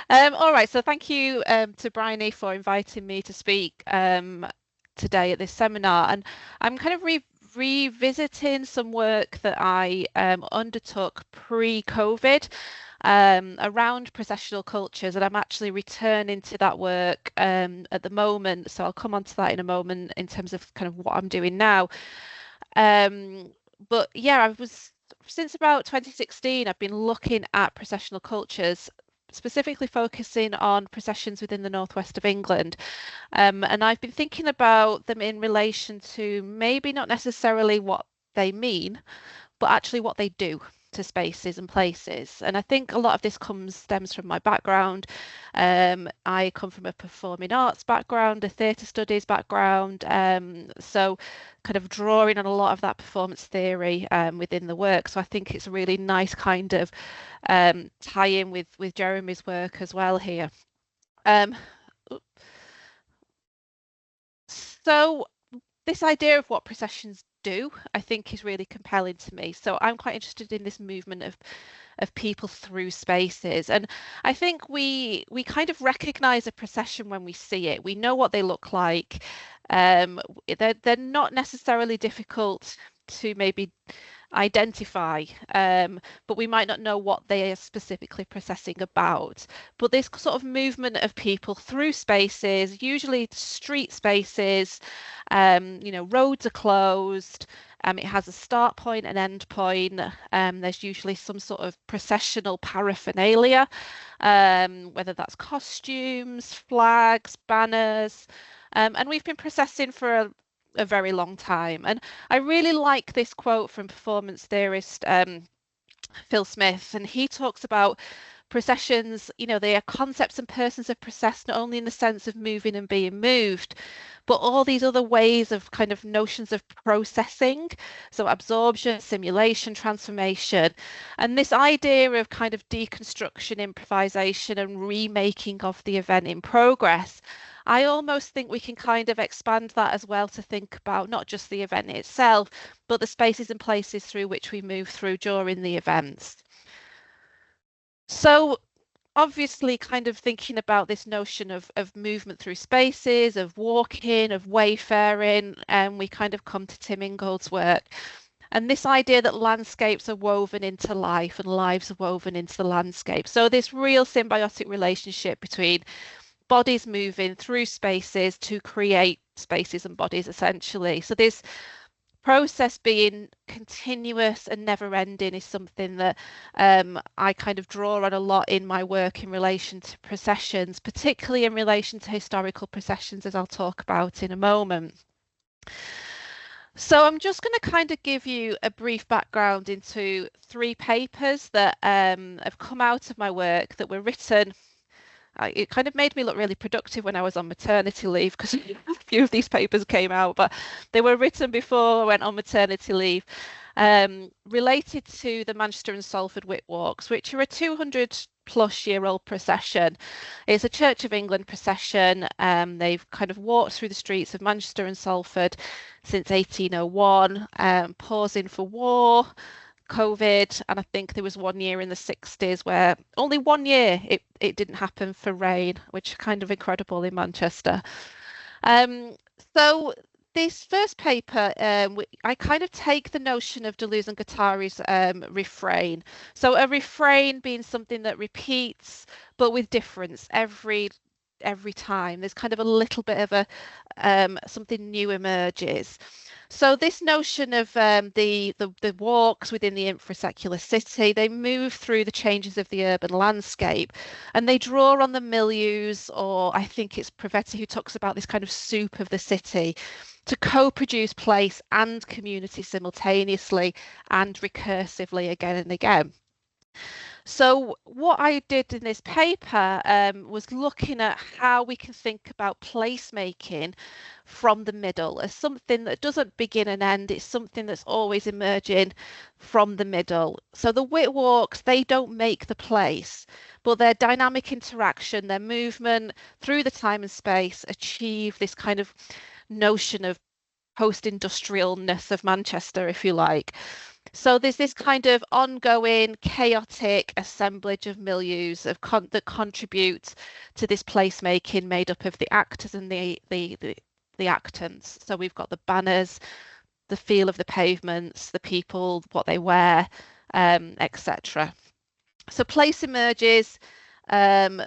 All right, so thank you to Briony for inviting me to speak today at this seminar. And I'm kind of revisiting some work that I undertook pre-COVID around processional cultures, and I'm actually returning to that work at the moment. So I'll come on to that in a moment in terms of kind of what I'm doing now. But yeah, since about 2016, I've been looking at processional cultures, specifically focusing on processions within the northwest of England. And I've been thinking about them in relation to maybe not necessarily what they mean, but actually what they do to spaces and places. And I think a lot of this stems from my background. I come from a performing arts background, a theatre studies background, so kind of drawing on a lot of that performance theory within the work. So I think it's a really nice kind of tie in with Jeremy's work as well here. So this idea of what processions do, I think, is really compelling to me. So I'm quite interested in this movement of people through spaces. And I think we kind of recognize a procession when we see it. We know what they look like. They're not necessarily difficult to maybe identify, but we might not know what they are specifically processing about. But this sort of movement of people through spaces, usually street spaces, roads are closed. It has a start point and end point. There's usually some sort of processional paraphernalia, whether that's costumes, flags, banners. And we've been processing for a very long time. And I really like this quote from performance theorist Phil Smith, and he talks about processions, they are concepts and persons of process not only in the sense of moving and being moved, but all these other ways of kind of notions of processing, so absorption, simulation, transformation, and this idea of kind of deconstruction, improvisation, and remaking of the event in progress. I almost think we can kind of expand that as well to think about not just the event itself, but the spaces and places through which we move through during the events. So obviously kind of thinking about this notion of movement through spaces, of walking, of wayfaring, and we kind of come to Tim Ingold's work. And this idea that landscapes are woven into life and lives are woven into the landscape. So this real symbiotic relationship between bodies moving through spaces to create spaces and bodies, essentially. So this process being continuous and never ending is something that I kind of draw on a lot in my work in relation to processions, particularly in relation to historical processions, as I'll talk about in a moment. So I'm just going to kind of give you a brief background into 3 papers that have come out of my work that were written. It kind of made me look really productive when I was on maternity leave because a few of these papers came out, but they were written before I went on maternity leave, related to the Manchester and Salford Wit Walks, which are a 200-plus-year-old procession. It's a Church of England procession. They've kind of walked through the streets of Manchester and Salford since 1801, pausing for war, COVID, and I think there was one year in the 60s where only 1 year it didn't happen for rain, which is kind of incredible in Manchester. So this first paper, I kind of take the notion of DeleuzoGuattari's refrain. So a refrain being something that repeats, but with difference every time. There's kind of a little bit of a something new emerges. So this notion of the walks within the infrasecular city, they move through the changes of the urban landscape, and they draw on the milieus, or I think it's Provetti who talks about this kind of soup of the city, to co-produce place and community simultaneously and recursively again and again. So what I did in this paper was looking at how we can think about placemaking from the middle as something that doesn't begin and end. It's something that's always emerging from the middle. So the wit walks, they don't make the place, but their dynamic interaction, their movement through the time and space achieve this kind of notion of post-industrialness of Manchester, if you like. So there's this kind of ongoing chaotic assemblage of milieus that contribute to this placemaking made up of the actors and the actants. So we've got the banners, the feel of the pavements, the people, what they wear, etc. So place emerges um,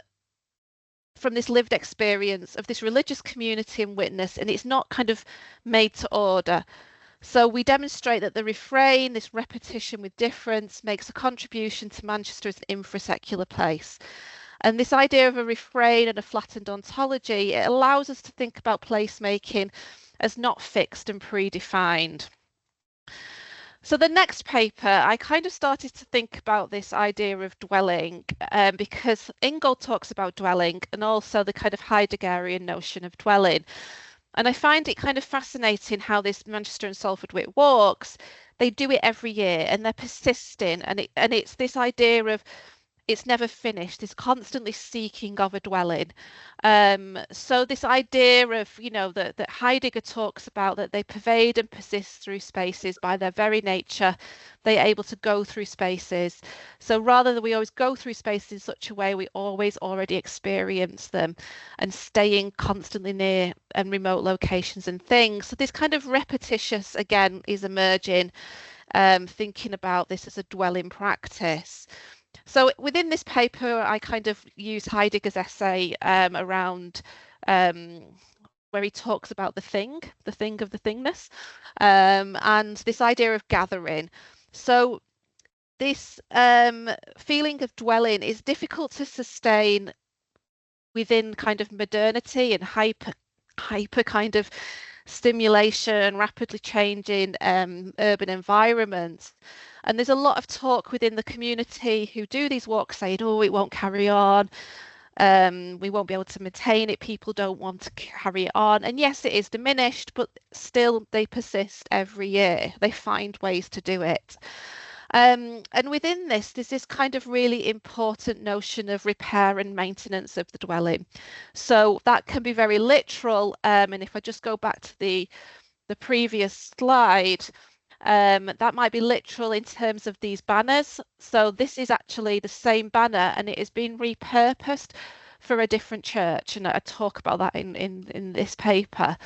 from this lived experience of this religious community and witness, and it's not kind of made to order. So we demonstrate that the refrain, this repetition with difference, makes a contribution to Manchester as an infrasecular place. And this idea of a refrain and a flattened ontology, it allows us to think about placemaking as not fixed and predefined. So the next paper, I kind of started to think about this idea of dwelling because Ingold talks about dwelling and also the kind of Heideggerian notion of dwelling. And I find it kind of fascinating how this Manchester and Salford Wit walks, they do it every year and they're persisting. And it's this idea of it's never finished, this constantly seeking of a dwelling. So this idea of, that Heidegger talks about, that they pervade and persist through spaces by their very nature, they're able to go through spaces. So rather than we always go through spaces in such a way, we always already experience them and staying constantly near and remote locations and things. So this kind of repetitious, again, is emerging, thinking about this as a dwelling practice. So within this paper, I kind of use Heidegger's essay around where he talks about the thing of the thingness, and this idea of gathering. So this feeling of dwelling is difficult to sustain within kind of modernity and hyper kind of stimulation, rapidly changing urban environments. And there's a lot of talk within the community who do these walks saying, oh, it won't carry on. We won't be able to maintain it. People don't want to carry it on. And yes, it is diminished, but still they persist every year. They find ways to do it. And within this, there's this kind of really important notion of repair and maintenance of the dwelling. So that can be very literal. And if I just go back to the previous slide, that might be literal in terms of these banners. So this is actually the same banner and it has been repurposed for a different church. And I talk about that in this paper.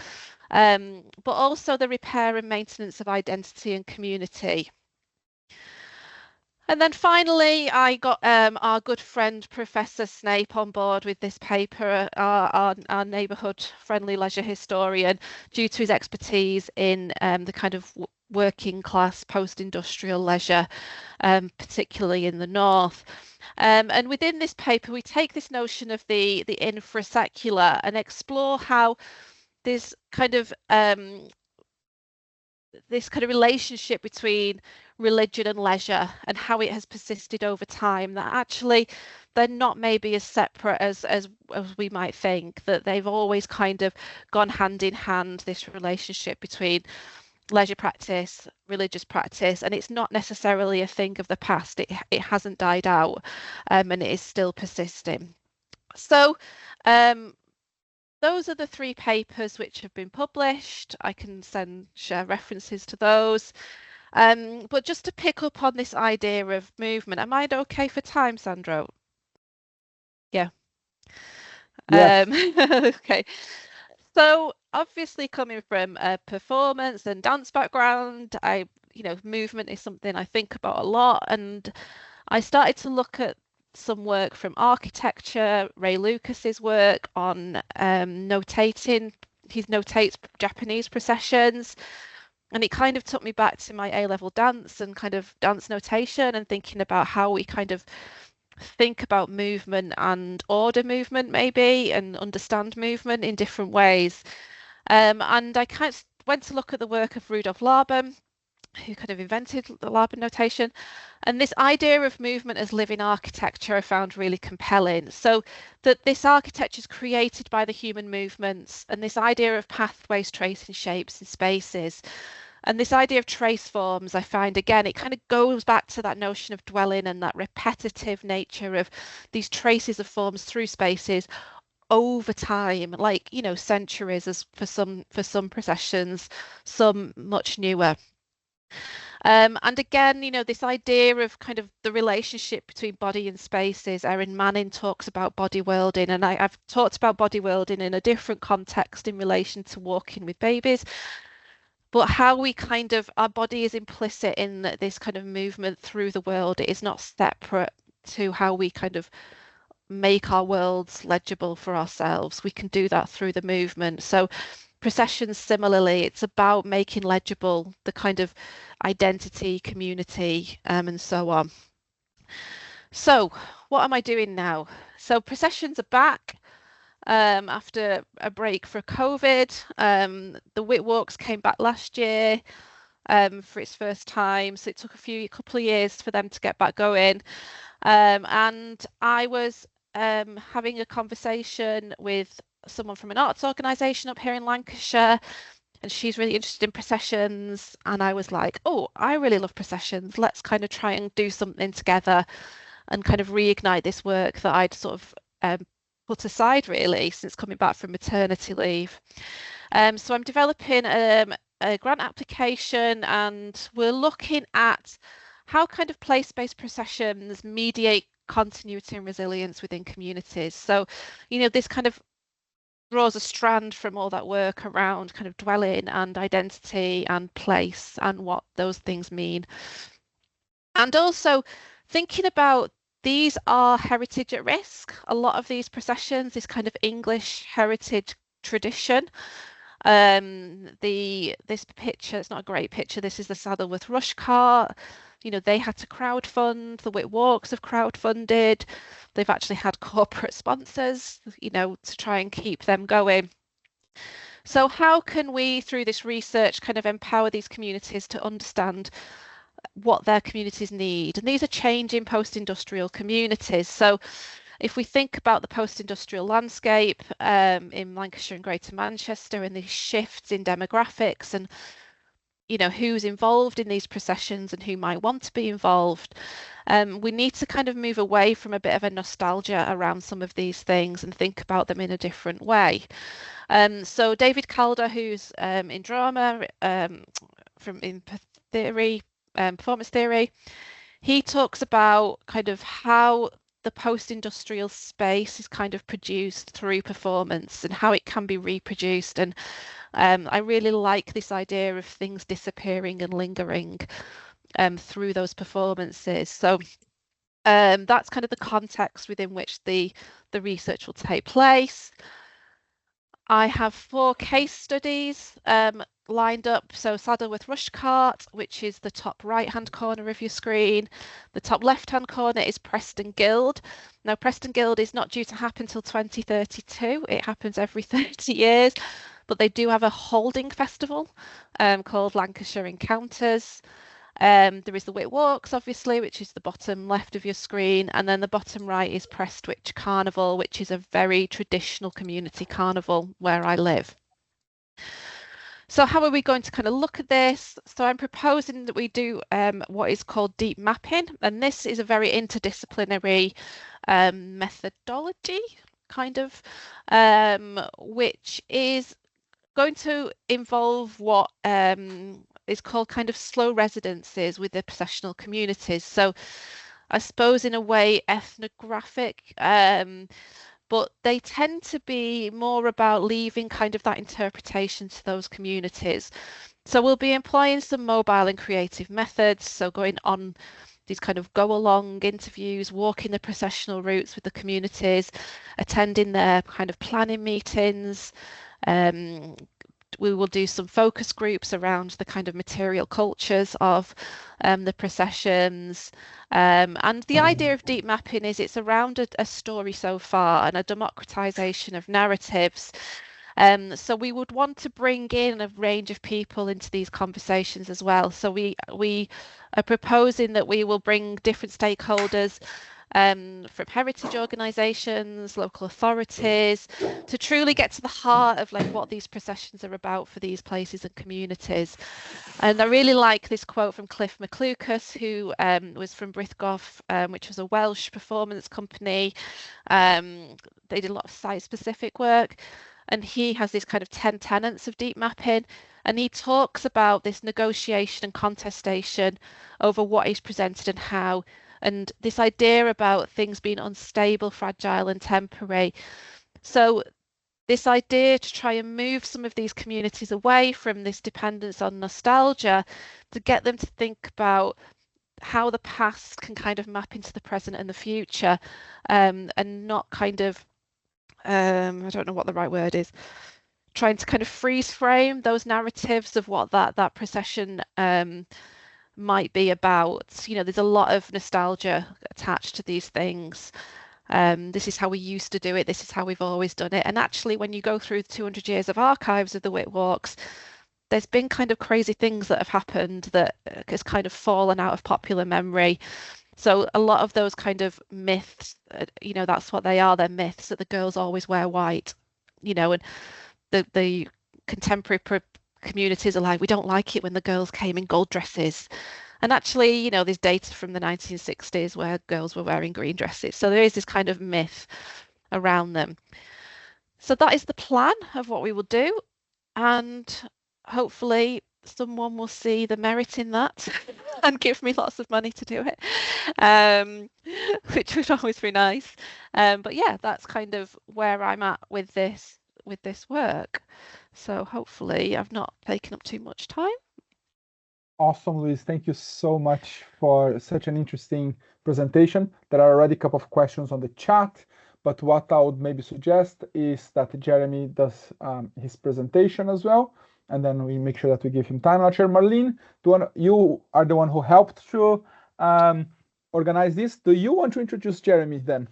But also the repair and maintenance of identity and community. And then finally, I got our good friend Professor Snape on board with this paper, our neighbourhood friendly leisure historian, due to his expertise in the kind of working class post-industrial leisure, particularly in the north. And within this paper, we take this notion of the infrasecular and explore how this kind of relationship between religion and leisure and how it has persisted over time, that actually they're not maybe as separate as we might think, that they've always kind of gone hand in hand, this relationship between leisure practice, religious practice, and it's not necessarily a thing of the past. It hasn't died out, and it is still persisting. So those are the 3 papers which have been published. I can share references to those. But just to pick up on this idea of movement, am I okay for time, Sandro? Yeah. Yes. Okay. So obviously coming from a performance and dance background, movement is something I think about a lot. And I started to look at some work from architecture, Ray Lucas's work on notating. He notates Japanese processions. And it kind of took me back to my A-level dance and kind of dance notation and thinking about how we kind of think about movement and order movement maybe and understand movement in different ways. And I kind of went to look at the work of Rudolf Laban, who kind of invented the Laban notation. And this idea of movement as living architecture I found really compelling. So that this architecture is created by the human movements, and this idea of pathways tracing shapes and spaces. And this idea of trace forms, I find, again, it kind of goes back to that notion of dwelling and that repetitive nature of these traces of forms through spaces over time, like, centuries as for some processions, some much newer. And again, this idea of kind of the relationship between body and spaces. Erin Manning talks about body worlding, and I've talked about body worlding in a different context in relation to walking with babies. But how we kind of, our body is implicit in this kind of movement through the world. It is not separate to how we kind of make our worlds legible for ourselves. We can do that through the movement. So processions, similarly, it's about making legible the kind of identity, community, and so on. So what am I doing now? So processions are back after a break for COVID. The Wit Walks came back last year for its first time. So it took a couple of years for them to get back going. And I was having a conversation with someone from an arts organisation up here in Lancashire, and she's really interested in processions. And I was like, oh, I really love processions. Let's kind of try and do something together and kind of reignite this work that I'd sort of put aside really since coming back from maternity leave. So I'm developing a grant application, and we're looking at how kind of place-based processions mediate continuity and resilience within communities. So, this kind of draws a strand from all that work around kind of dwelling and identity and place and what those things mean. And also thinking about these are heritage at risk. A lot of these processions, this kind of English heritage tradition. This picture, it's not a great picture. This is the Saddleworth Rush Cart. They had to crowdfund. The Wit Walks have crowdfunded. They've actually had corporate sponsors, to try and keep them going. So how can we, through this research, kind of empower these communities to understand what their communities need? And these are changing post-industrial communities. So if we think about the post-industrial landscape in Lancashire and Greater Manchester, and these shifts in demographics, and who's involved in these processions and who might want to be involved, we need to kind of move away from a bit of a nostalgia around some of these things and think about them in a different way. So David Calder, who's in drama in theory, performance theory, he talks about kind of how the post-industrial space is kind of produced through performance and how it can be reproduced. And I really like this idea of things disappearing and lingering through those performances. So that's kind of the context within which the research will take place. I have 4 case studies lined up. So Saddleworth Rush Cart, which is the top right-hand corner of your screen. The top left-hand corner is Preston Guild. Now, Preston Guild is not due to happen till 2032. It happens every 30 years, but they do have a holding festival called Lancashire Encounters. There is the Wit Walks, obviously, which is the bottom left of your screen, and then the bottom right is Prestwich Carnival, which is a very traditional community carnival where I live. So how are we going to kind of look at this? So I'm proposing that we do what is called deep mapping, and this is a very interdisciplinary methodology, kind of, which is going to involve what is called kind of slow residences with the processional communities. So I suppose in a way ethnographic, but they tend to be more about leaving kind of that interpretation to those communities. So we'll be employing some mobile and creative methods. So going on these kind of go-along interviews, walking the processional routes with the communities, attending their kind of planning meetings. We will do some focus groups around the kind of material cultures of the processions. And the idea of deep mapping is it's around a story so far and a democratization of narratives. So we would want to bring in a range of people into these conversations as well. So we are proposing that we will bring different stakeholders from heritage organisations, local authorities, to truly get to the heart of like what these processions are about for these places and communities. And I really like this quote from Cliff McLucas, who was from Brithgoff, which was a Welsh performance company. They did a lot of site-specific work. and he has this kind of 10 tenets of deep mapping, and he talks about this negotiation and contestation over what is presented and how, and this idea about things being unstable, fragile, and temporary. So this idea to try and move some of these communities away from this dependence on nostalgia, to get them to think about how the past can kind of map into the present and the future, and not kind of, I don't know what the right word is, trying to kind of freeze frame those narratives of what that procession might be about. You know, there's a lot of nostalgia attached to these things. This is how we used to do it. This is how we've always done it. And actually, when you go through 200 years of archives of the Wit Walks, there's been kind of crazy things that have happened that has kind of fallen out of popular memory. So a lot of those kind of myths, you know, that's what they are. They're myths, that the girls always wear white, you know, and the contemporary communities are like, we don't like it when the girls came in gold dresses. And actually, you know, there's data from the 1960s where girls were wearing green dresses. So there is this kind of myth around them. So that is the plan of what we will do. And hopefully someone will see the merit in that and give me lots of money to do it, which would always be nice. But yeah, that's kind of where I'm at with this work. So hopefully I've not taken up too much time. Awesome, Louise. Thank you so much for such an interesting presentation. There are already a couple of questions on the chat, but what I would maybe suggest is that Jeremy does his presentation as well, and then we make sure that we give him time. I'm not sure, Marlene, you are the one who helped to organize this. Do you want to introduce Jeremy then?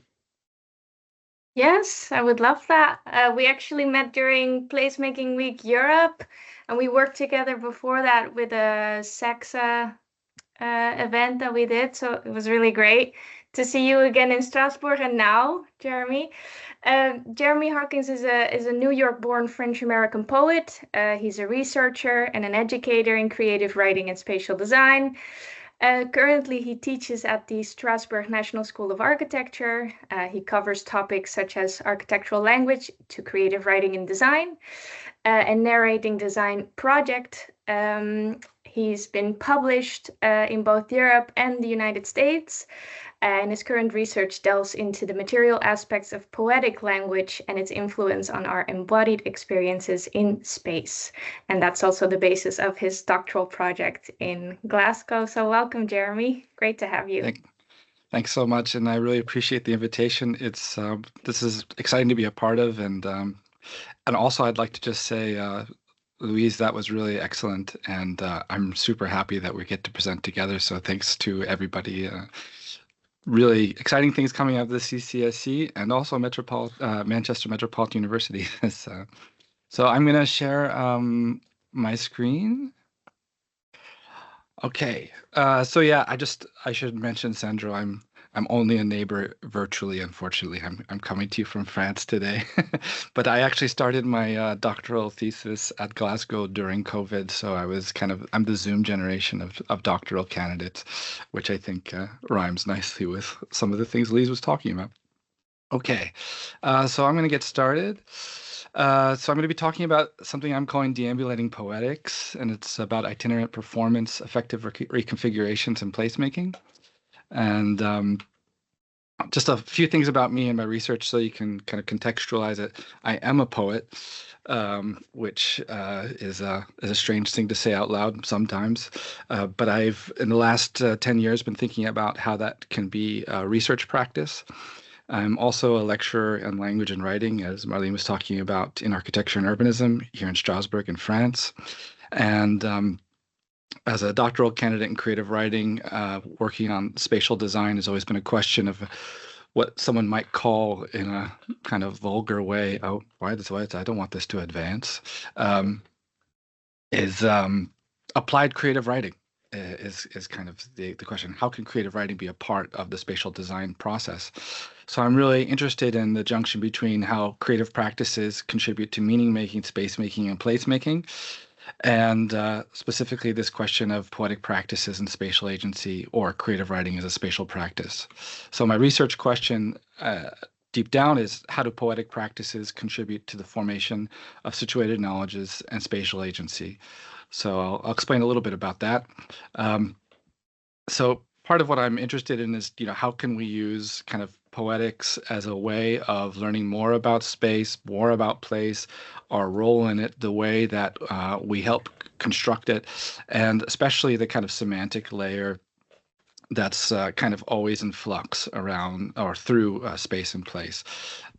Yes, I would love that. We actually met during Placemaking Week Europe, and we worked together before that with a SEXA event that we did. So it was really great to see you again in Strasbourg and now, Jeremy. Jeremy Hawkins is a New York-born French-American poet. He's a researcher and an educator in creative writing and spatial design. Currently, he teaches at the Strasbourg National School of Architecture. He covers topics such as architectural language to creative writing and design, and narrating design project. He's been published in both Europe and the United States, and his current research delves into the material aspects of poetic language and its influence on our embodied experiences in space. And that's also the basis of his doctoral project in Glasgow. So welcome, Jeremy. Great to have you. Thanks so much, and I really appreciate the invitation. It's this is exciting to be a part of, and also I'd like to just say, Louise, that was really excellent, and I'm super happy that we get to present together. So thanks to everybody. Really exciting things coming out of the CCSE and also Manchester Metropolitan University. So I'm going to share my screen. Okay. So yeah, I should mention, Sandro, I'm only a neighbor virtually, unfortunately. I'm coming to you from France today. But I actually started my doctoral thesis at Glasgow during COVID, so I'm the Zoom generation of doctoral candidates, which I think rhymes nicely with some of the things Louise was talking about. Okay, so I'm going to get started. So I'm going to be talking about something I'm calling deambulating poetics, and it's about itinerant performance, effective reconfigurations, and placemaking. And just a few things about me and my research so you can kind of contextualize it. I am a poet, which is a strange thing to say out loud sometimes. But I've, in the last 10 years, been thinking about how that can be a research practice. I'm also a lecturer in language and writing, as Marlene was talking about, in architecture and urbanism here in Strasbourg in France. And as a doctoral candidate in creative writing, working on spatial design has always been a question of what someone might call, in a kind of vulgar way, oh, why I don't want this to advance, is applied creative writing is kind of the question. How can creative writing be a part of the spatial design process? So I'm really interested in the junction between how creative practices contribute to meaning making, space making, and place making. And specifically this question of poetic practices and spatial agency, or creative writing as a spatial practice. So my research question deep down is how do poetic practices contribute to the formation of situated knowledges and spatial agency? So I'll explain a little bit about that. So part of what I'm interested in is, how can we use kind of poetics as a way of learning more about space, more about place, our role in it, the way that we help construct it, and especially the kind of semantic layer that's kind of always in flux around or through space and place.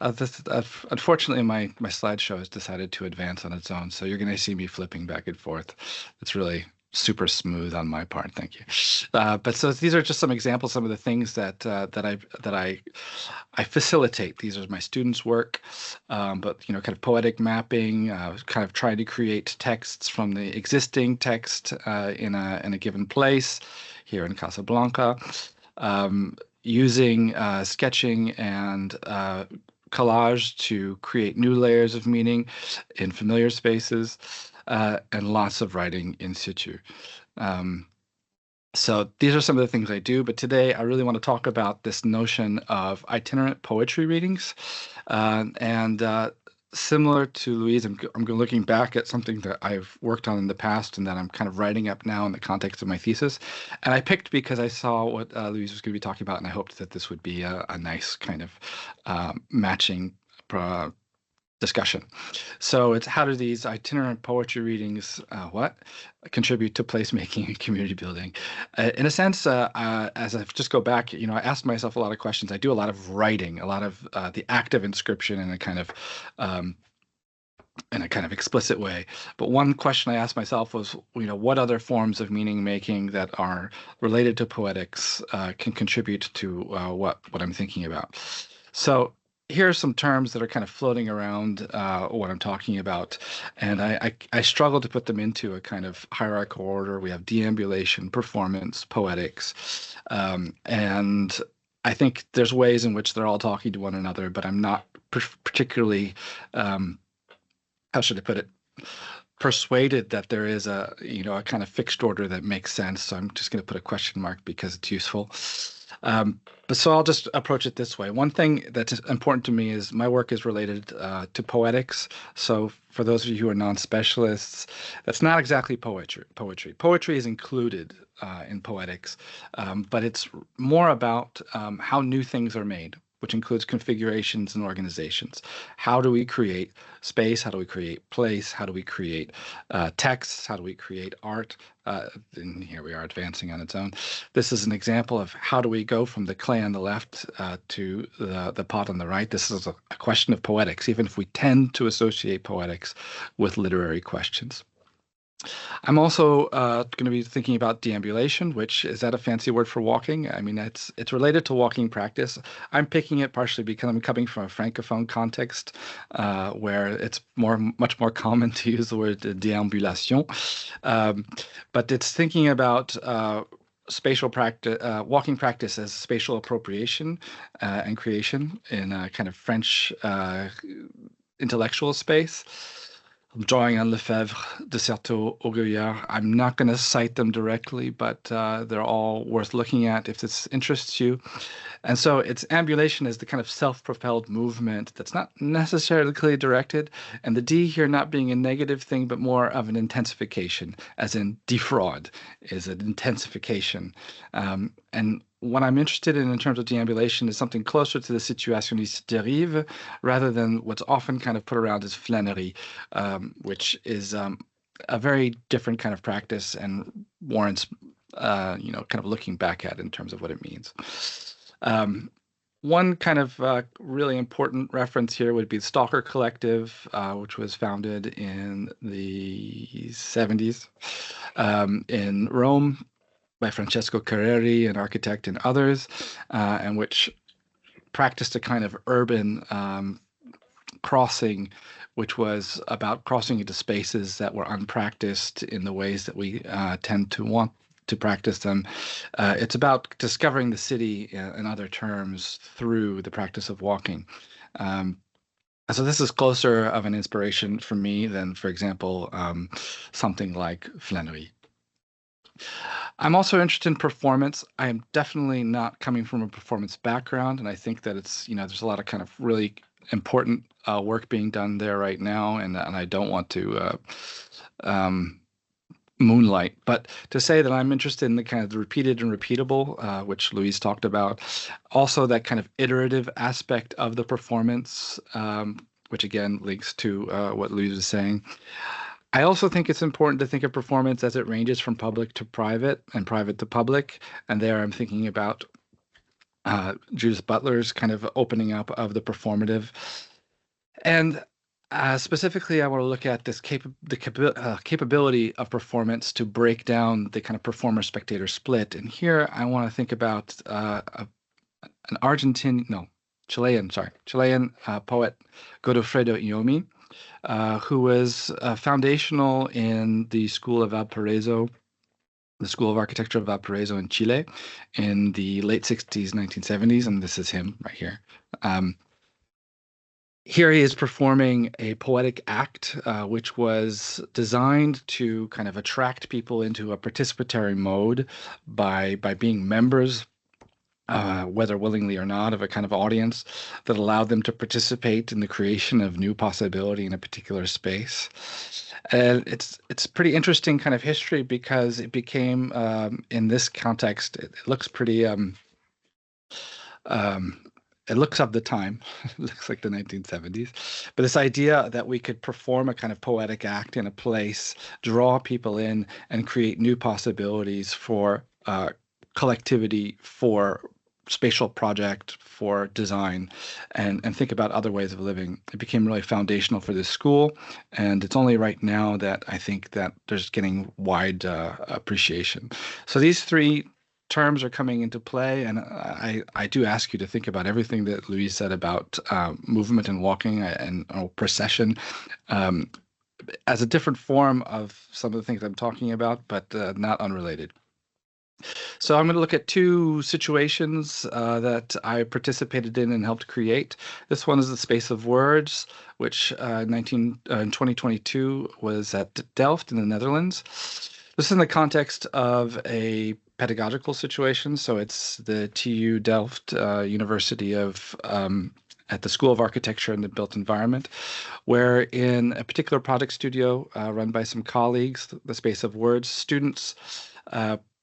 Unfortunately, my slideshow has decided to advance on its own, so you're going to see me flipping back and forth. It's really super smooth on my part, thank you. But so these are just some examples, some of the things that I facilitate. These are my students' work, but kind of poetic mapping, kind of trying to create texts from the existing text in a given place. Here in Casablanca, using sketching and collage to create new layers of meaning in familiar spaces, and lots of writing in situ. So these are some of the things I do, but today I really want to talk about this notion of itinerant poetry readings. Similar to Louise, I'm looking back at something that I've worked on in the past and that I'm kind of writing up now in the context of my thesis. And I picked because I saw what Louise was going to be talking about, and I hoped that this would be a nice kind of matching discussion. So it's how do these itinerant poetry readings contribute to placemaking and community building? In a sense, as I just go back, I asked myself a lot of questions. I do a lot of writing, a lot of the act of inscription in a kind of explicit way. But one question I asked myself was, what other forms of meaning making that are related to poetics can contribute to what I'm thinking about? So here are some terms that are kind of floating around what I'm talking about, and I struggle to put them into a kind of hierarchical order. We have deambulation, performance, poetics, and I think there's ways in which they're all talking to one another, but I'm not particularly, how should I put it, persuaded that there is a kind of fixed order that makes sense. So I'm just going to put a question mark because it's useful. But so I'll just approach it this way. One thing that's important to me is my work is related to poetics. So for those of you who are non-specialists, that's not exactly poetry. Poetry is included in poetics, but it's more about how new things are made, which includes configurations and organizations. How do we create space? How do we create place? How do we create texts? How do we create art? And here we are advancing on its own. This is an example of how do we go from the clay on the left to the pot on the right. This is a question of poetics, even if we tend to associate poetics with literary questions. I'm also going to be thinking about deambulation, which is that a fancy word for walking? I mean, it's related to walking practice. I'm picking it partially because I'm coming from a francophone context where it's much more common to use the word déambulation. But it's thinking about spatial practice, walking practice as spatial appropriation and creation in a kind of French intellectual space. I'm drawing on Lefebvre, Desserteau, Auguillard. I'm not going to cite them directly, but they're all worth looking at if this interests you. And so its ambulation is the kind of self-propelled movement that's not necessarily clearly directed, and the D here not being a negative thing, but more of an intensification, as in defraud is an intensification. And what I'm interested in terms of deambulation is something closer to the situationniste dérive rather than what's often kind of put around as flânerie, which is a very different kind of practice and warrants, kind of looking back at in terms of what it means. One kind of really important reference here would be the Stalker Collective, which was founded in the 70s in Rome by Francesco Carreri, an architect, and others, and which practiced a kind of urban crossing, which was about crossing into spaces that were unpracticed in the ways that we tend to want to practice them. It's about discovering the city, in other terms, through the practice of walking. So this is closer of an inspiration for me than, for example, something like flânerie. I'm also interested in performance. I am definitely not coming from a performance background, and I think that it's, there's a lot of kind of really important work being done there right now, and I don't want to moonlight, but to say that I'm interested in the kind of the repeated and repeatable, which Louise talked about, also that kind of iterative aspect of the performance, which again links to what Louise was saying. I also think it's important to think of performance as it ranges from public to private and private to public, and there I'm thinking about Judith Butler's kind of opening up of the performative. And specifically, I want to look at this capability of performance to break down the kind of performer-spectator split. And here I want to think about Chilean poet Godofredo Iomi, who was foundational in the School of Valparaiso, the School of Architecture of Valparaiso in Chile in the late 60s, 1970s. And this is him right here. Here he is performing a poetic act, which was designed to kind of attract people into a participatory mode by being members, whether willingly or not, of a kind of audience that allowed them to participate in the creation of new possibility in a particular space. And it's pretty interesting kind of history because it became, in this context, it looks pretty it looks of the time. It looks like the 1970s. But this idea that we could perform a kind of poetic act in a place, draw people in, and create new possibilities for collectivity, for spatial project, for design, and think about other ways of living. It became really foundational for this school. And it's only right now that I think that there's getting wide appreciation. So these three terms are coming into play, and I do ask you to think about everything that Louise said about movement and walking and procession as a different form of some of the things I'm talking about, but not unrelated. So I'm going to look at two situations that I participated in and helped create. This one is the Space of Words, which in 2022 was at Delft in the Netherlands. This is in the context of a pedagogical situation. So it's the TU Delft University of at the School of Architecture and the Built Environment, where in a particular project studio run by some colleagues, the Space of Words, students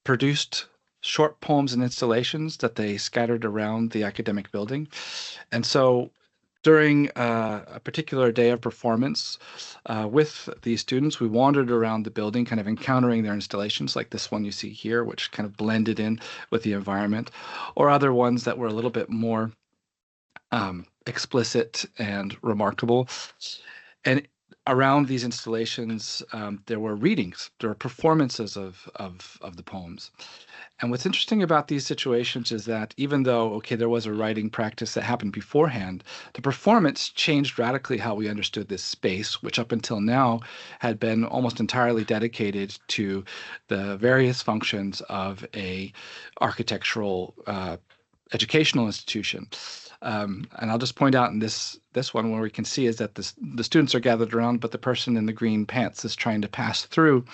produced short poems and installations that they scattered around the academic building. And so during a particular day of performance with these students, we wandered around the building, kind of encountering their installations, like this one you see here, which kind of blended in with the environment, or other ones that were a little bit more explicit and remarkable. And around these installations, there were readings, there were performances of the poems. And what's interesting about these situations is that even though, okay, there was a writing practice that happened beforehand, the performance changed radically how we understood this space, which up until now had been almost entirely dedicated to the various functions of a architectural educational institution. And I'll just point out in this one where we can see is that the students are gathered around, but the person in the green pants is trying to pass through.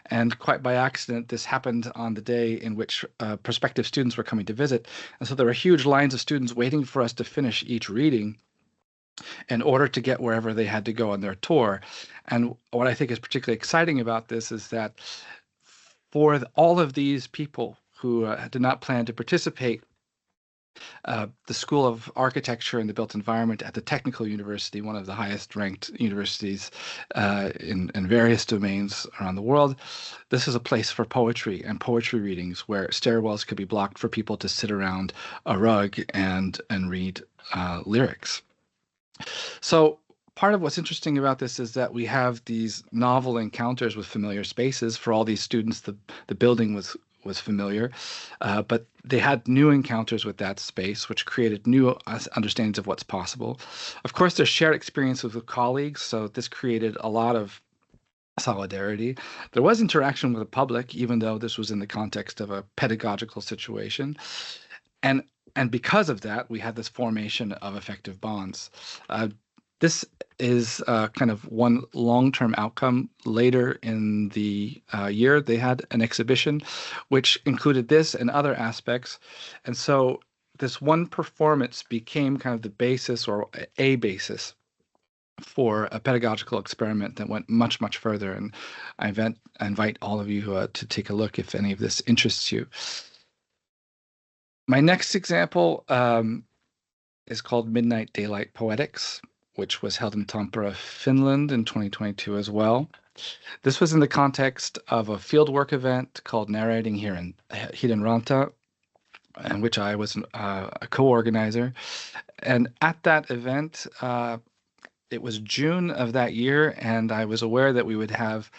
And quite by accident, this happened on the day in which prospective students were coming to visit. And so there were huge lines of students waiting for us to finish each reading in order to get wherever they had to go on their tour. And what I think is particularly exciting about this is that for all of these people who did not plan to participate, the School of Architecture and the Built Environment at the Technical University, one of the highest ranked universities in various domains around the world, this is a place for poetry and poetry readings where stairwells could be blocked for people to sit around a rug and read lyrics. So part of what's interesting about this is that we have these novel encounters with familiar spaces. For all these students, the building was familiar, but they had new encounters with that space, which created new understandings of what's possible. Of course, there's shared experiences with colleagues, so this created a lot of solidarity. There was interaction with the public, even though this was in the context of a pedagogical situation. And because of that, we had this formation of effective bonds. This is kind of one long-term outcome. Later in the year, they had an exhibition which included this and other aspects. And so this one performance became kind of the basis, or a basis, for a pedagogical experiment that went much, much further. And I invite all of you to take a look if any of this interests you. My next example is called Midnight Daylight Poetics, which was held in Tampere, Finland in 2022 as well. This was in the context of a fieldwork event called Narrating Hidden Ranta, in which I was a co-organizer. And at that event, it was June of that year, and I was aware that we would have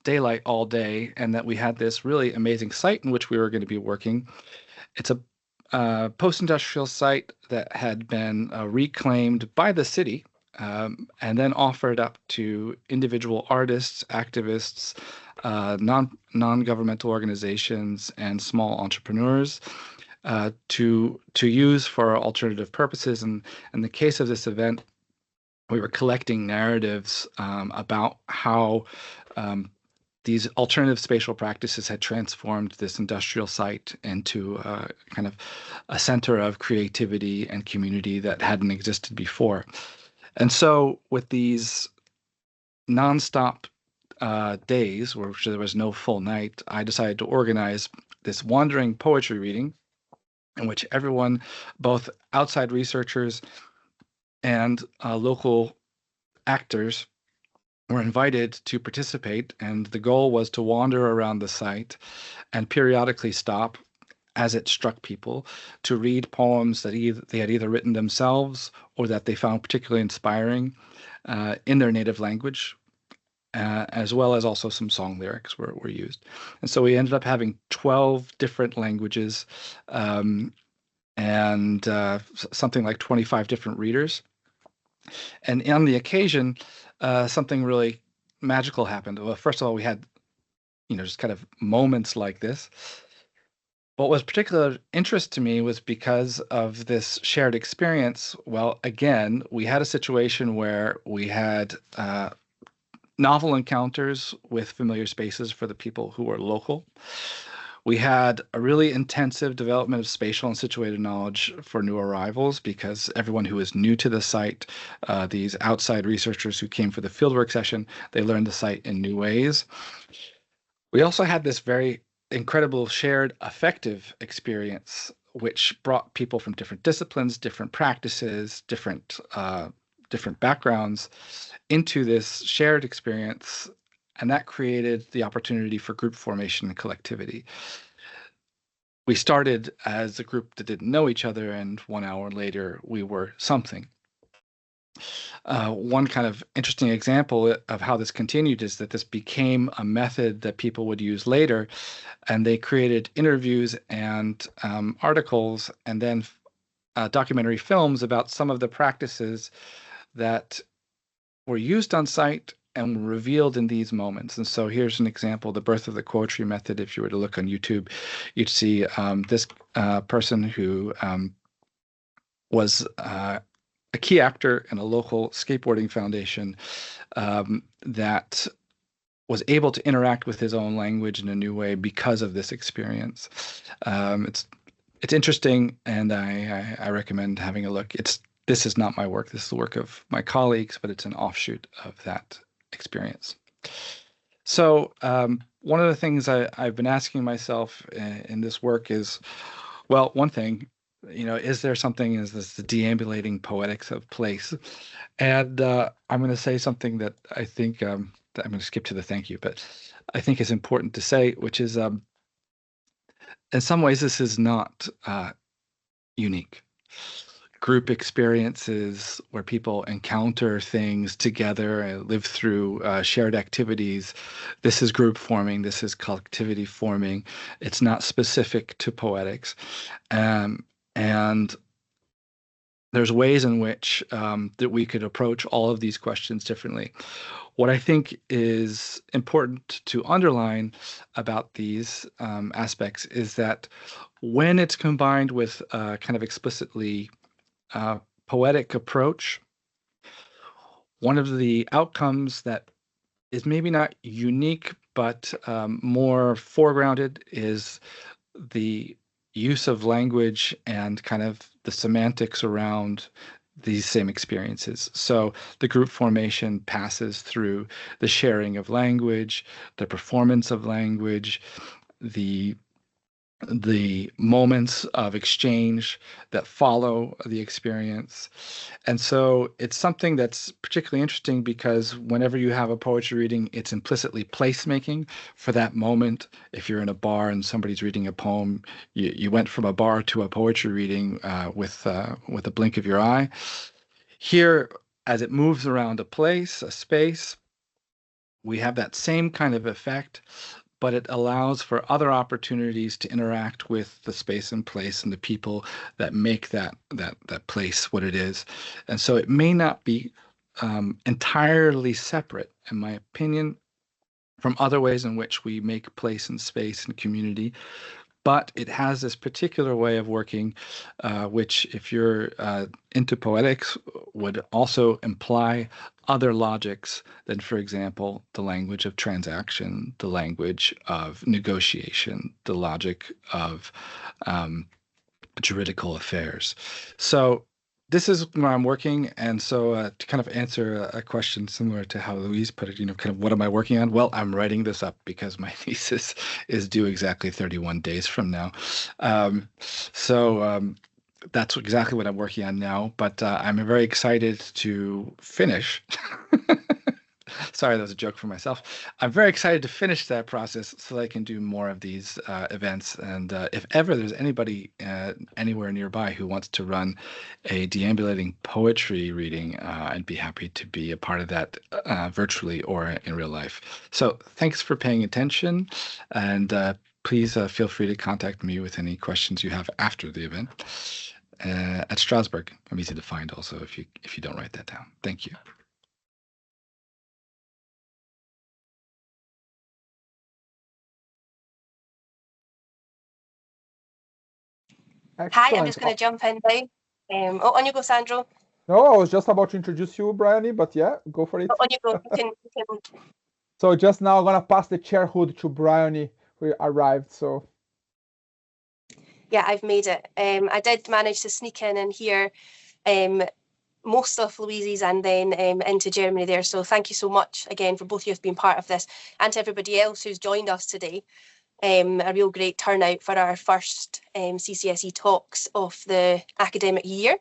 daylight all day, and that we had this really amazing site in which we were going to be working. It's a post-industrial site that had been reclaimed by the city and then offered up to individual artists, activists, non-governmental organizations, and small entrepreneurs to use for alternative purposes. And in the case of this event, we were collecting narratives about how these alternative spatial practices had transformed this industrial site into kind of a center of creativity and community that hadn't existed before. And so with these nonstop days, where there was no full night, I decided to organize this wandering poetry reading in which everyone, both outside researchers and local actors, were invited to participate, and the goal was to wander around the site and periodically stop as it struck people to read poems that they had either written themselves or that they found particularly inspiring in their native language, as well as also some song lyrics were used. And so we ended up having 12 different languages and something like 25 different readers. And on the occasion, something really magical happened. Well, first of all, we had, just kind of moments like this. What was particular interest to me was because of this shared experience. Well, again, we had a situation where we had novel encounters with familiar spaces for the people who were local. We had a really intensive development of spatial and situated knowledge for new arrivals, because everyone who was new to the site, these outside researchers who came for the fieldwork session, they learned the site in new ways. We also had this very incredible shared affective experience, which brought people from different disciplines, different practices, different backgrounds into this shared experience. And that created the opportunity for group formation and collectivity. We started as a group that didn't know each other, and 1 hour later, we were something. One kind of interesting example of how this continued is that this became a method that people would use later, and they created interviews and articles and then documentary films about some of the practices that were used on site and revealed in these moments. And so here's an example, the birth of the poetry method. If you were to look on YouTube, you'd see this person who was a key actor in a local skateboarding foundation that was able to interact with his own language in a new way because of this experience. It's interesting, and I recommend having a look. This is not my work. This is the work of my colleagues, but it's an offshoot of that experience. So one of the things I've been asking myself in this work is, well, one thing, is there something, is this the deambulating poetics of place? And I'm going to say something that I think, that I'm going to skip to the thank you, but I think is important to say, which is, in some ways, this is not unique. Group experiences where people encounter things together and live through shared activities. This is group forming. This is collectivity forming. It's not specific to poetics. And there's ways in which that we could approach all of these questions differently. What I think is important to underline about these aspects is that when it's combined with kind of explicitly poetic approach, one of the outcomes that is maybe not unique, but more foregrounded is the use of language and kind of the semantics around these same experiences. So the group formation passes through the sharing of language, the performance of language, the moments of exchange that follow the experience. And so it's something that's particularly interesting because whenever you have a poetry reading, it's implicitly placemaking for that moment. If you're in a bar and somebody's reading a poem, you went from a bar to a poetry reading with a blink of your eye. Here, as it moves around a place, a space, we have that same kind of effect, but it allows for other opportunities to interact with the space and place and the people that make that place what it is. And so it may not be entirely separate, in my opinion, from other ways in which we make place and space and community. But it has this particular way of working, which, if you're into poetics, would also imply other logics than, for example, the language of transaction, the language of negotiation, the logic of juridical affairs. So this is where I'm working. And so to kind of answer a question similar to how Louise put it, kind of what am I working on? Well, I'm writing this up because my thesis is due exactly 31 days from now. So that's exactly what I'm working on now. But I'm very excited to finish. Sorry, that was a joke for myself. I'm very excited to finish that process so that I can do more of these events. And if ever there's anybody anywhere nearby who wants to run a deambulating poetry reading, I'd be happy to be a part of that virtually or in real life. So thanks for paying attention. And please feel free to contact me with any questions you have after the event. At Strasbourg. I'm easy to find also if you don't write that down. Thank you. Excellent. Hi, I'm just going to jump in now. On you go, Sandro. No, I was just about to introduce you, Briony, but yeah, go for it. On you go. You can... So just now I'm going to pass the chairhood to Briony, who arrived. So yeah, I've made it. I did manage to sneak in and hear most of Louise's and then into Germany there. So thank you so much again for both of you being part of this, and to everybody else who's joined us today. A real great turnout for our first CCSE Talks of the academic year.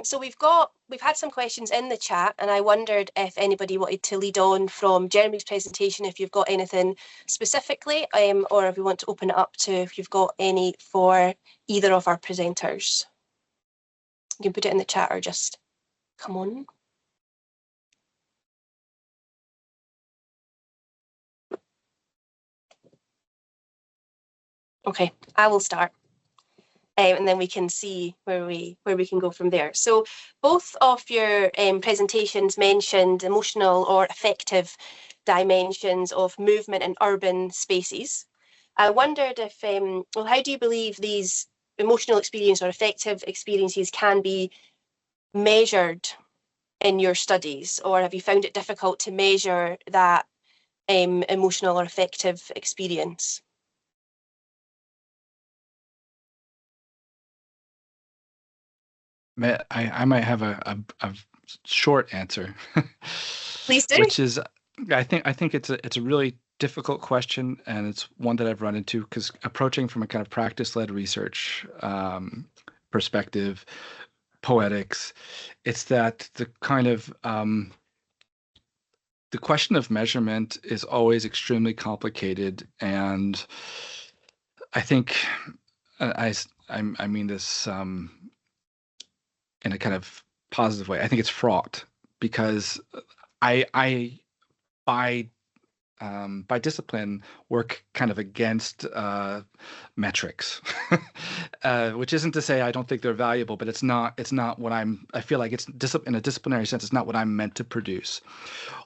So we've had some questions in the chat, and I wondered if anybody wanted to lead on from Jeremy's presentation, if you've got anything specifically, or if we want to open it up to if you've got any for either of our presenters. You can put it in the chat or just come on. Okay, I will start. And then we can see where we can go from there. So both of your presentations mentioned emotional or affective dimensions of movement in urban spaces. I wondered if, well, how do you believe these emotional experience or affective experiences can be measured in your studies, or have you found it difficult to measure that emotional or affective experience? I might have a short answer. Please do. Which is, I think it's a really difficult question, and it's one that I've run into because approaching from a kind of practice-led research perspective, poetics, it's that the kind of the question of measurement is always extremely complicated, and I think I mean this in a kind of positive way. I think it's fraught because I by discipline work kind of against metrics, which isn't to say I don't think they're valuable, but it's not what I feel like it's in a disciplinary sense, it's not what I'm meant to produce.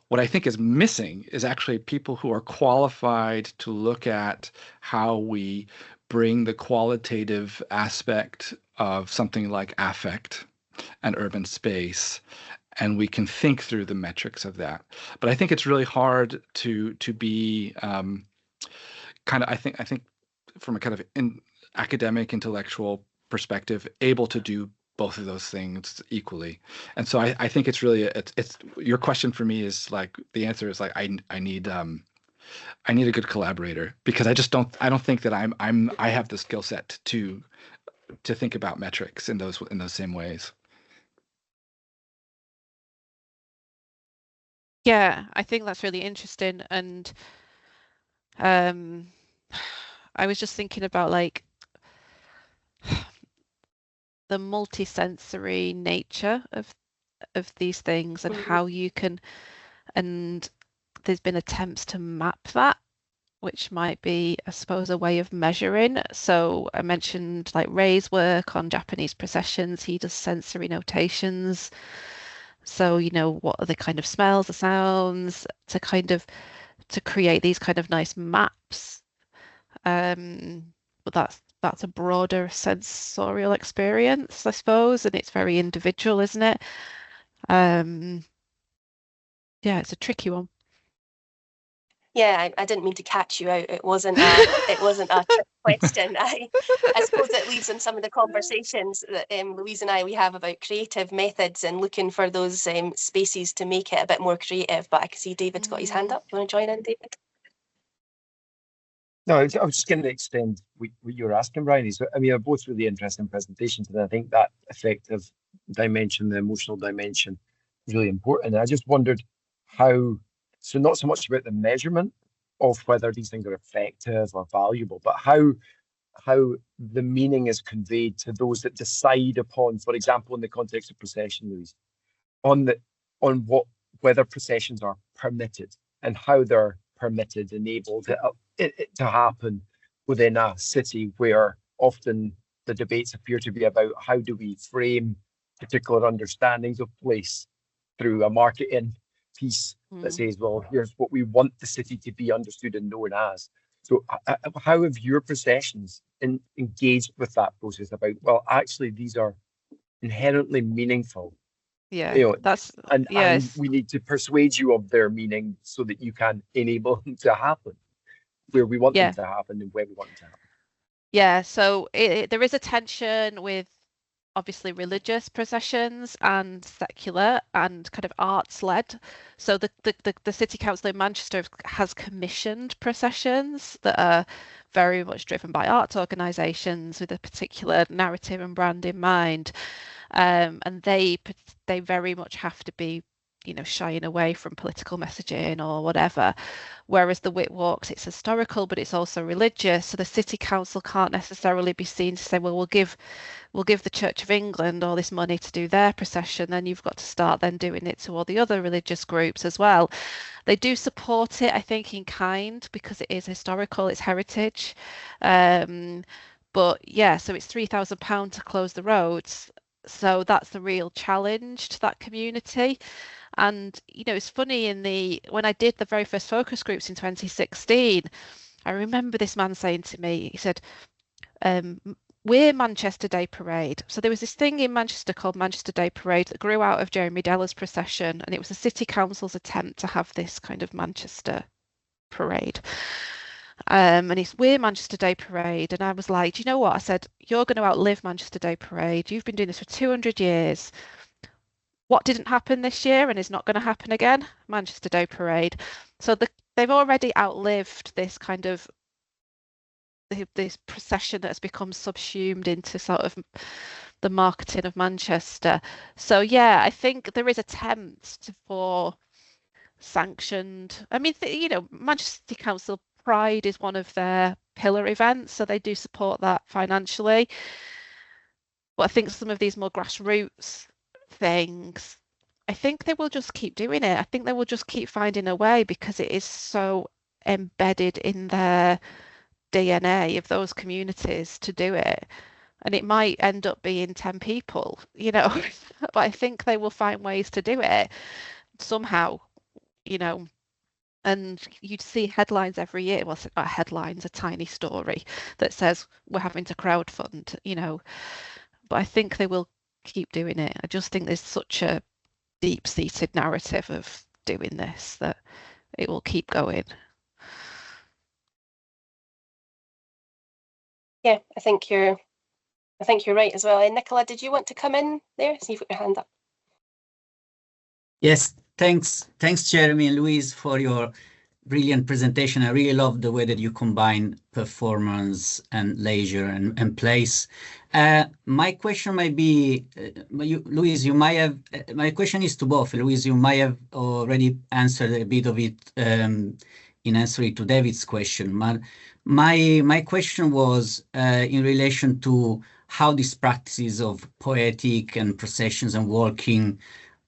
What I think is missing is actually people who are qualified to look at how we bring the qualitative aspect of something like affect and urban space and we can think through the metrics of that. But I think it's really hard to be kind of, I think from a kind of academic intellectual perspective, able to do both of those things equally. And so I think it's really it's your question for me is like, the answer is like I need a good collaborator, because I don't think that I have the skill set to think about metrics in those same ways. Yeah, I think that's really interesting. And I was just thinking about like the multisensory nature of these things and how you can, and there's been attempts to map that, which might be, I suppose, a way of measuring. So I mentioned like Ray's work on Japanese processions. He does sensory notations. So, you know, what are the kind of smells, the sounds, to create these kind of nice maps. But that's a broader sensorial experience, I suppose, and it's very individual, isn't it? Yeah, it's a tricky one. Yeah, I didn't mean to catch you out. It wasn't a trick question. I suppose it leads on some of the conversations that Louise and we have about creative methods and looking for those spaces to make it a bit more creative. But I can see David's got his hand up. You want to join in, David? No, I was just going to extend what you were asking, Briony. So, I mean, they're both really interesting presentations, and I think that affective dimension, the emotional dimension, is really important. And I just wondered how, so not so much about the measurement of whether these things are effective or valuable, but how the meaning is conveyed to those that decide upon, for example, in the context of procession, Louise, on whether processions are permitted and how they're permitted, enabled to happen within a city where often the debates appear to be about how do we frame particular understandings of place through a marketing piece that says, well, here's what we want the city to be understood and known as. So how have your processions engaged with that process about, well, actually, these are inherently meaningful. Yeah, you know, that's and we need to persuade you of their meaning so that you can enable them to happen where we want them to happen and where we want them to happen. Yeah, so there is a tension with obviously religious processions and secular and kind of arts led. So the City Council in Manchester has commissioned processions that are very much driven by arts organisations with a particular narrative and brand in mind. And they very much have to be, you know, shying away from political messaging or whatever. Whereas the Wit Walks, it's historical, but it's also religious. So the City Council can't necessarily be seen to say, well, we'll give the Church of England all this money to do their procession. Then you've got to start then doing it to all the other religious groups as well. They do support it, I think, in kind, because it is historical, it's heritage. But yeah, so it's £3,000 to close the roads. So that's the real challenge to that community. And, you know, it's funny, when I did the very first focus groups in 2016, I remember this man saying to me, he said, we're Manchester Day Parade. So there was this thing in Manchester called Manchester Day Parade that grew out of Jeremy Deller's procession. And it was the City Council's attempt to have this kind of Manchester parade. And we're Manchester Day Parade. And I was like, do you know what? I said, you're going to outlive Manchester Day Parade. You've been doing this for 200 years. What didn't happen this year and is not going to happen again? Manchester Day Parade. So they've already outlived this kind of this procession that has become subsumed into sort of the marketing of Manchester. So yeah, I think there is attempts for sanctioned. I mean, you know, Manchester City Council Pride is one of their pillar events, so they do support that financially. But I think some of these more grassroots things, I think they will just keep doing it. I think they will just keep finding a way because it is so embedded in their DNA of those communities to do it. And it might end up being 10 people, you know, but I think they will find ways to do it somehow, you know. And you'd see headlines every year. Well, not headlines, a tiny story that says we're having to crowdfund, you know. But I think they will keep doing it. I just think there's such a deep-seated narrative of doing this, that it will keep going. Yeah, I think you're right as well. And Nicola, did you want to come in there? See if you put your hand up. Yes, thanks, Jeremy and Louise, for your brilliant presentation. I really love the way that you combine performance and leisure and place. My question might be, Louise, you might have, my question is to both. Louise, you might have already answered a bit of it in answering to David's question. My question was in relation to how these practices of poetic and processions and walking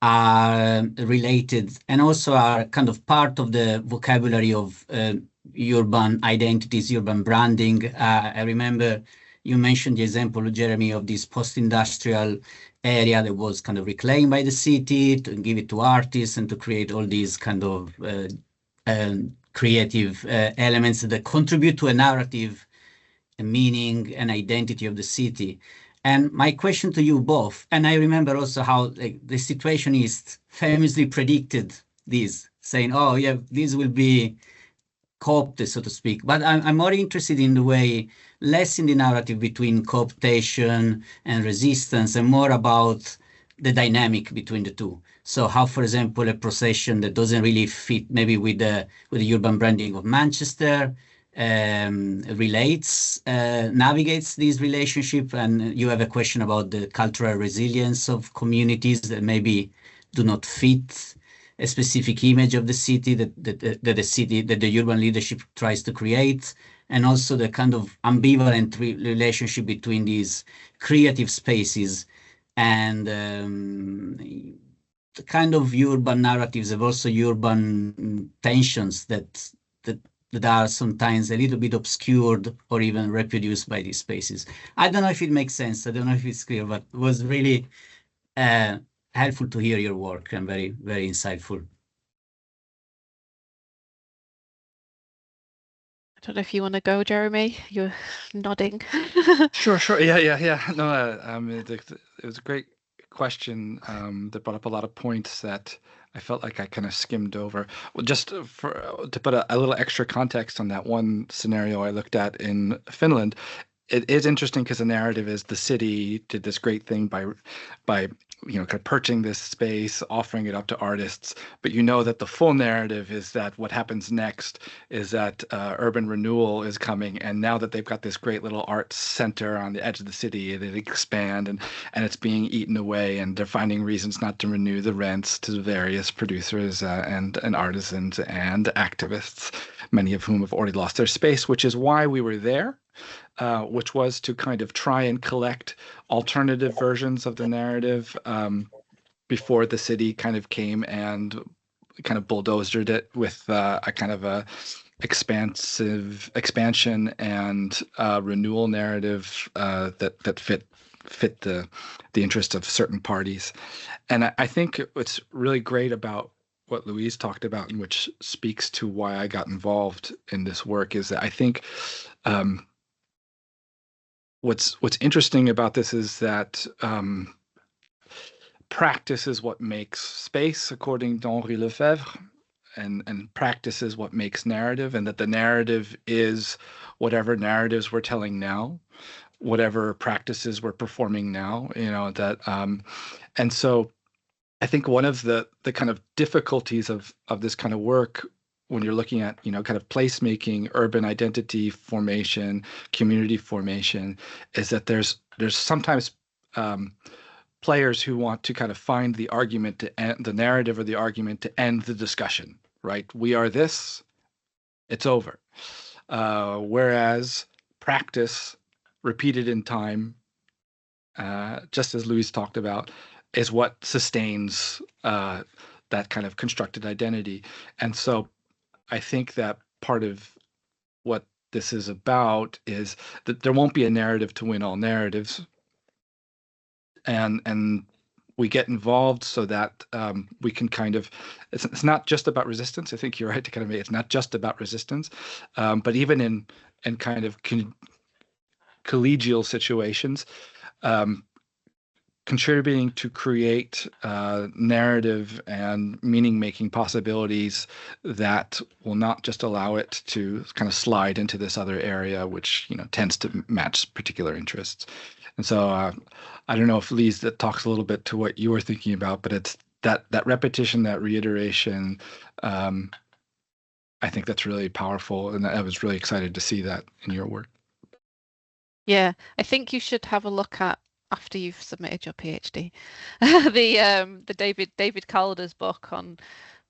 are related and also are kind of part of the vocabulary of urban identities, urban branding. I remember you mentioned the example, Jeremy, of this post-industrial area that was kind of reclaimed by the city to give it to artists and to create all these kind of creative elements that contribute to a narrative, a meaning, and identity of the city. And my question to you both, and I remember also how the Situationists famously predicted this, saying, oh yeah, this will be co-opted, so to speak. But I'm more interested in the way, less in the narrative between cooptation and resistance, and more about the dynamic between the two. So how, for example, a procession that doesn't really fit maybe with the urban branding of Manchester navigates this relationship, and you have a question about the cultural resilience of communities that maybe do not fit a specific image of the city that the urban leadership tries to create, and also the kind of ambivalent relationship between these creative spaces and the kind of urban narratives of also urban tensions that are sometimes a little bit obscured or even reproduced by these spaces. I don't know if it makes sense. I don't know if it's clear, but it was really helpful to hear your work and very, very insightful. I don't know if you want to go, Jeremy. You're nodding. Sure. Yeah. No, it was a great question that brought up a lot of points that I felt like I kind of skimmed over. Well, just to put a little extra context on that one scenario I looked at in Finland, it is interesting because the narrative is the city did this great thing by kind of purchasing this space, offering it up to artists. But that the full narrative is that what happens next is that urban renewal is coming, and now that they've got this great little art center on the edge of the city, they expand and it's being eaten away, and they're finding reasons not to renew the rents to various producers and artisans and activists, many of whom have already lost their space, which is why we were there. Which was to kind of try and collect alternative versions of the narrative before the city kind of came and kind of bulldozed it with a kind of a expansion and renewal narrative that fit the interest of certain parties. And I think what's really great about what Louise talked about, and which speaks to why I got involved in this work, is that I think what's interesting about this is that practice is what makes space, according to Henri Lefebvre, and practice is what makes narrative, and that the narrative is whatever narratives we're telling now, whatever practices we're performing now, and so I think one of the kind of difficulties of this kind of work, when you're looking at, kind of placemaking, urban identity formation, community formation, is that there's sometimes players who want to kind of find the argument to end the narrative, or the argument to end the discussion, right? We are this, it's over. Whereas practice, repeated in time, just as Louise talked about, is what sustains that kind of constructed identity. And so I think that part of what this is about is that there won't be a narrative to win all narratives, and we get involved so that we can kind of, it's not just about resistance. I think you're right to kind of make it's not just about resistance, but even in kind of collegial situations, contributing to create narrative and meaning-making possibilities that will not just allow it to kind of slide into this other area, which tends to match particular interests. And so I don't know if Louise, that talks a little bit to what you were thinking about, but it's that repetition, that reiteration. I think that's really powerful, and I was really excited to see that in your work. Yeah, I think you should have a look at, after you've submitted your PhD, the David Calder's book on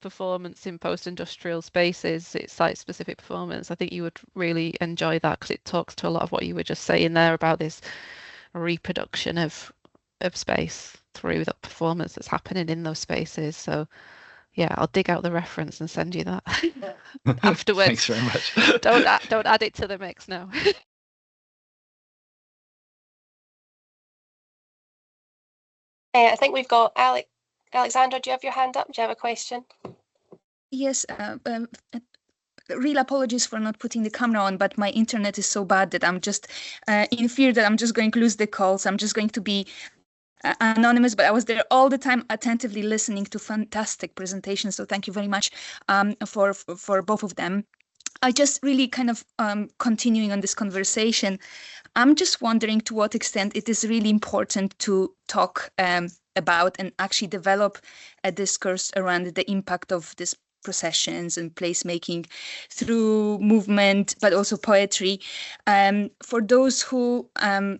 performance in post-industrial spaces. It's site-specific performance. I think you would really enjoy that, because it talks to a lot of what you were just saying there about this reproduction of space through the performance that's happening in those spaces. So yeah, I'll dig out the reference and send you that afterwards. Thanks very much. Don't add it to the mix now. I think we've got Alexandra, do you have your hand up? Do you have a question? Yes, real apologies for not putting the camera on, but my internet is so bad that I'm just in fear that I'm just going to lose the call. So I'm just going to be anonymous, but I was there all the time attentively listening to fantastic presentations. So thank you very much for both of them. I just really kind of continuing on this conversation, I'm just wondering to what extent it is really important to talk about and actually develop a discourse around the impact of this processions and placemaking through movement, but also poetry, for those who,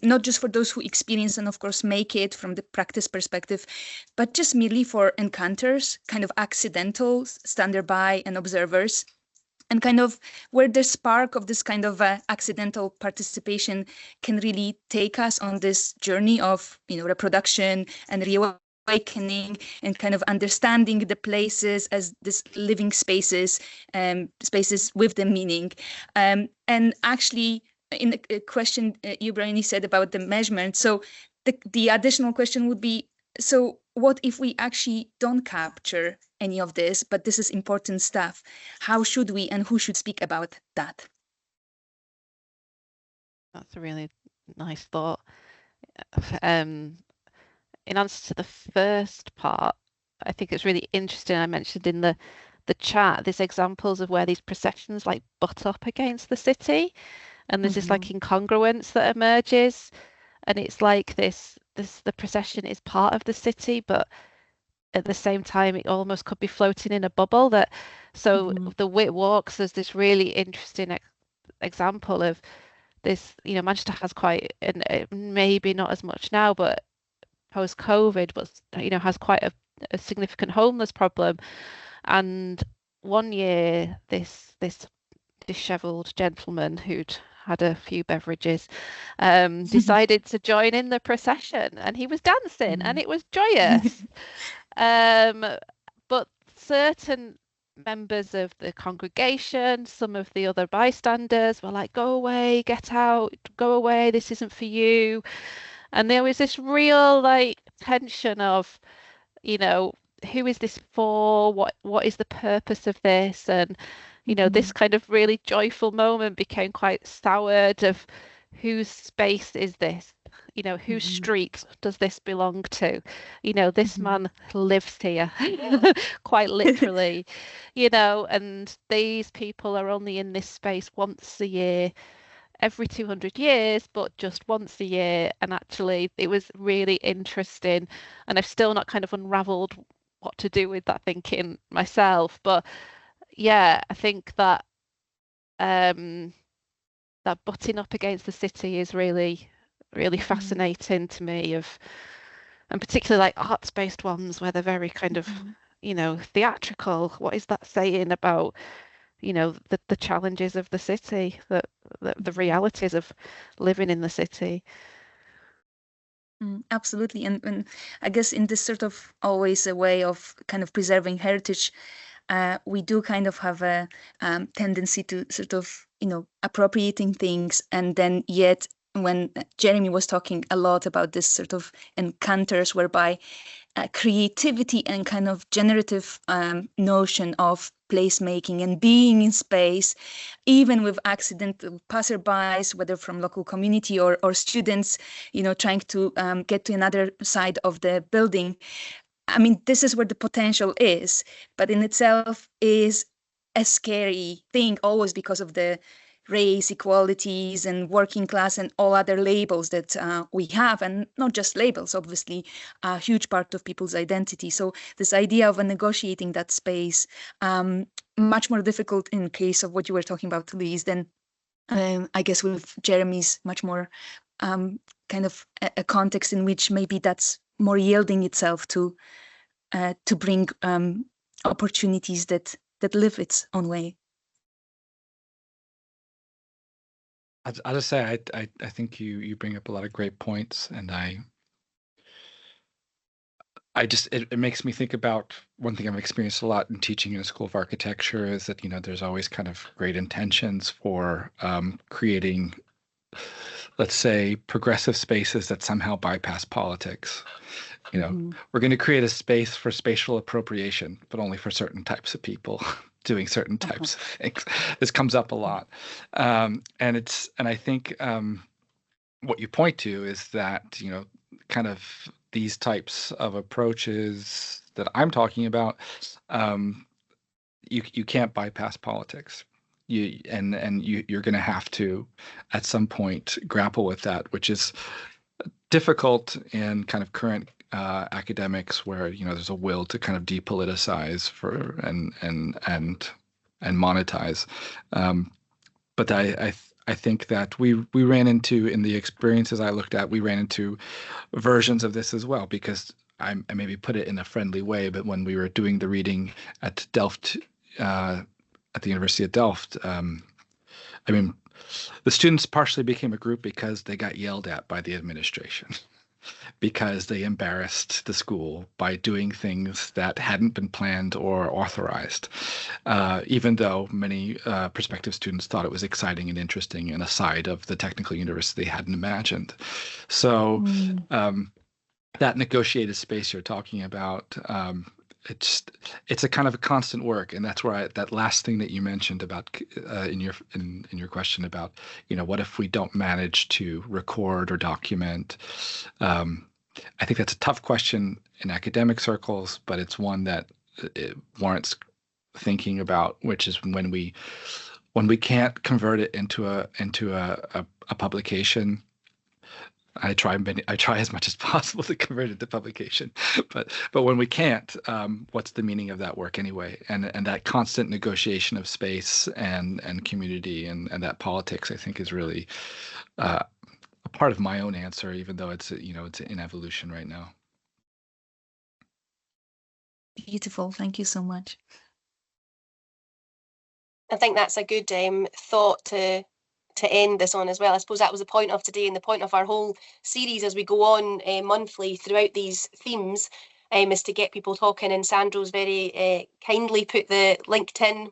not just for those who experience and of course make it from the practice perspective, but just merely for encounters, kind of accidental, standing by and observers, and kind of where the spark of this kind of accidental participation can really take us on this journey of, reproduction and reawakening and kind of understanding the places as this living spaces, spaces with the meaning. And actually, in the question you, Briony, said about the measurement, so the additional question would be, so what if we actually don't capture any of this, but this is important stuff? How should we and who should speak about that? That's a really nice thought. In answer to the first part, I think it's really interesting. I mentioned in the chat, there's examples of where these processions like butt up against the city, and there's this like incongruence that emerges, and it's like the procession is part of the city, but at the same time it almost could be floating in a bubble. That so the Wit Walks, there's this really interesting example of this. Manchester has quite, and maybe not as much now, but post-COVID, but has quite a significant homeless problem. And one year, this dishevelled gentleman who'd had a few beverages decided to join in the procession, and he was dancing and it was joyous. But certain members of the congregation, some of the other bystanders were like, go away, get out, go away, this isn't for you. And there was this real tension of, who is this for? What is the purpose of this? And this kind of really joyful moment became quite soured of whose space is this? Whose street does this belong to? This man lives here, quite literally, and these people are only in this space once a year, every 200 years, but just once a year. And actually, it was really interesting. And I've still not kind of unraveled what to do with that thinking myself. But yeah, I think that that butting up against the city is really fascinating to me, and particularly like arts-based ones where they're very kind of theatrical. What is that saying about the challenges of the city, the realities of living in the city? Absolutely. And I guess in this sort of always a way of kind of preserving heritage, we do kind of have a tendency to sort of, appropriating things. And then yet when Jeremy was talking a lot about this sort of encounters whereby creativity and kind of generative notion of placemaking and being in space, even with accidental passerbys, whether from local community or students, trying to get to another side of the building. I mean, this is where the potential is, but in itself is a scary thing, always because of the race equalities and working class and all other labels that we have, and not just labels, obviously, a huge part of people's identity. So this idea of negotiating that space, much more difficult in case of what you were talking about, Louise, than I guess with Jeremy's much more kind of a context in which maybe that's more yielding itself to bring opportunities that live its own way. I'll just say I think you bring up a lot of great points, and it makes me think about one thing I've experienced a lot in teaching in a school of architecture is that there's always kind of great intentions for creating, let's say, progressive spaces that somehow bypass politics. We're going to create a space for spatial appropriation, but only for certain types of people doing certain types of things. This comes up a lot, and I think what you point to is that kind of these types of approaches that I'm talking about, you can't bypass politics. You're going to have to at some point grapple with that, which is difficult in kind of current academics where there's a will to kind of depoliticize and monetize, but I think that we ran into, in the experiences I looked at, we ran into versions of this as well, because I maybe put it in a friendly way, but when we were doing the reading at Delft, at the University of Delft, I mean, the students partially became a group because they got yelled at by the administration because they embarrassed the school by doing things that hadn't been planned or authorized, even though many prospective students thought it was exciting and interesting and a side of the technical university they hadn't imagined. So that negotiated space you're talking about, it's a kind of a constant work, and that's where that last thing that you mentioned about in your question about what if we don't manage to record or document. I think that's a tough question in academic circles, but it's one that it warrants thinking about, which is when we can't convert it into a publication. I try as much as possible to convert it to publication, but when we can't, what's the meaning of that work anyway? And that constant negotiation of space and community and that politics, I think, is really a part of my own answer, even though it's in evolution right now. Beautiful. Thank you so much. I think that's a good thought to end this on as well. I suppose that was the point of today and the point of our whole series as we go on monthly throughout these themes, is to get people talking. And Sandro's very kindly put the LinkedIn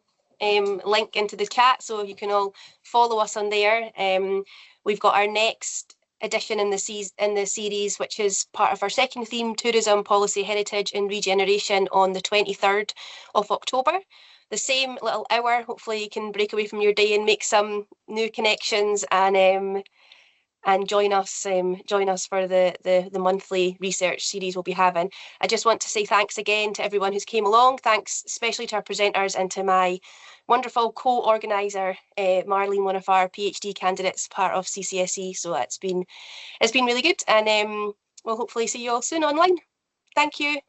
link into the chat, so you can all follow us on there. We've got our next edition in the series, which is part of our second theme, Tourism, Policy, Heritage and Regeneration, on the 23rd of October. The same little hour. Hopefully you can break away from your day and make some new connections and join us for the monthly research series we'll be having. I just want to say thanks again to everyone who's came along. Thanks especially to our presenters and to my wonderful co-organizer, Marlene, one of our PhD candidates, part of CCSE. So it's been really good, and we'll hopefully see you all soon online. Thank you.